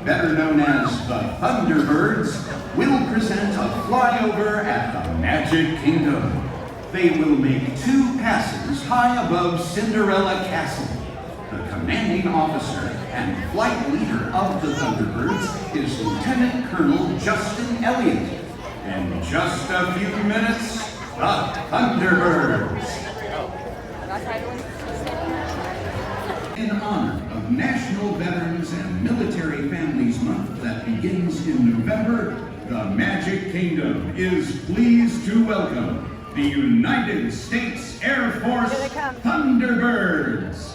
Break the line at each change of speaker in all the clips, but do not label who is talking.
better known as the Thunderbirds, will present a flyover at the Magic Kingdom. They will make 2 passes high above Cinderella Castle. The commanding officer and flight leader of the Thunderbirds is Lieutenant Colonel Justin Elliott. In just a few minutes, the Thunderbirds. In honor of National Veterans and Military Families Month that begins in November, the Magic Kingdom is pleased to welcome the United States Air Force Thunderbirds.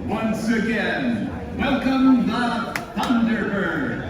Once again, welcome the Thunderbirds.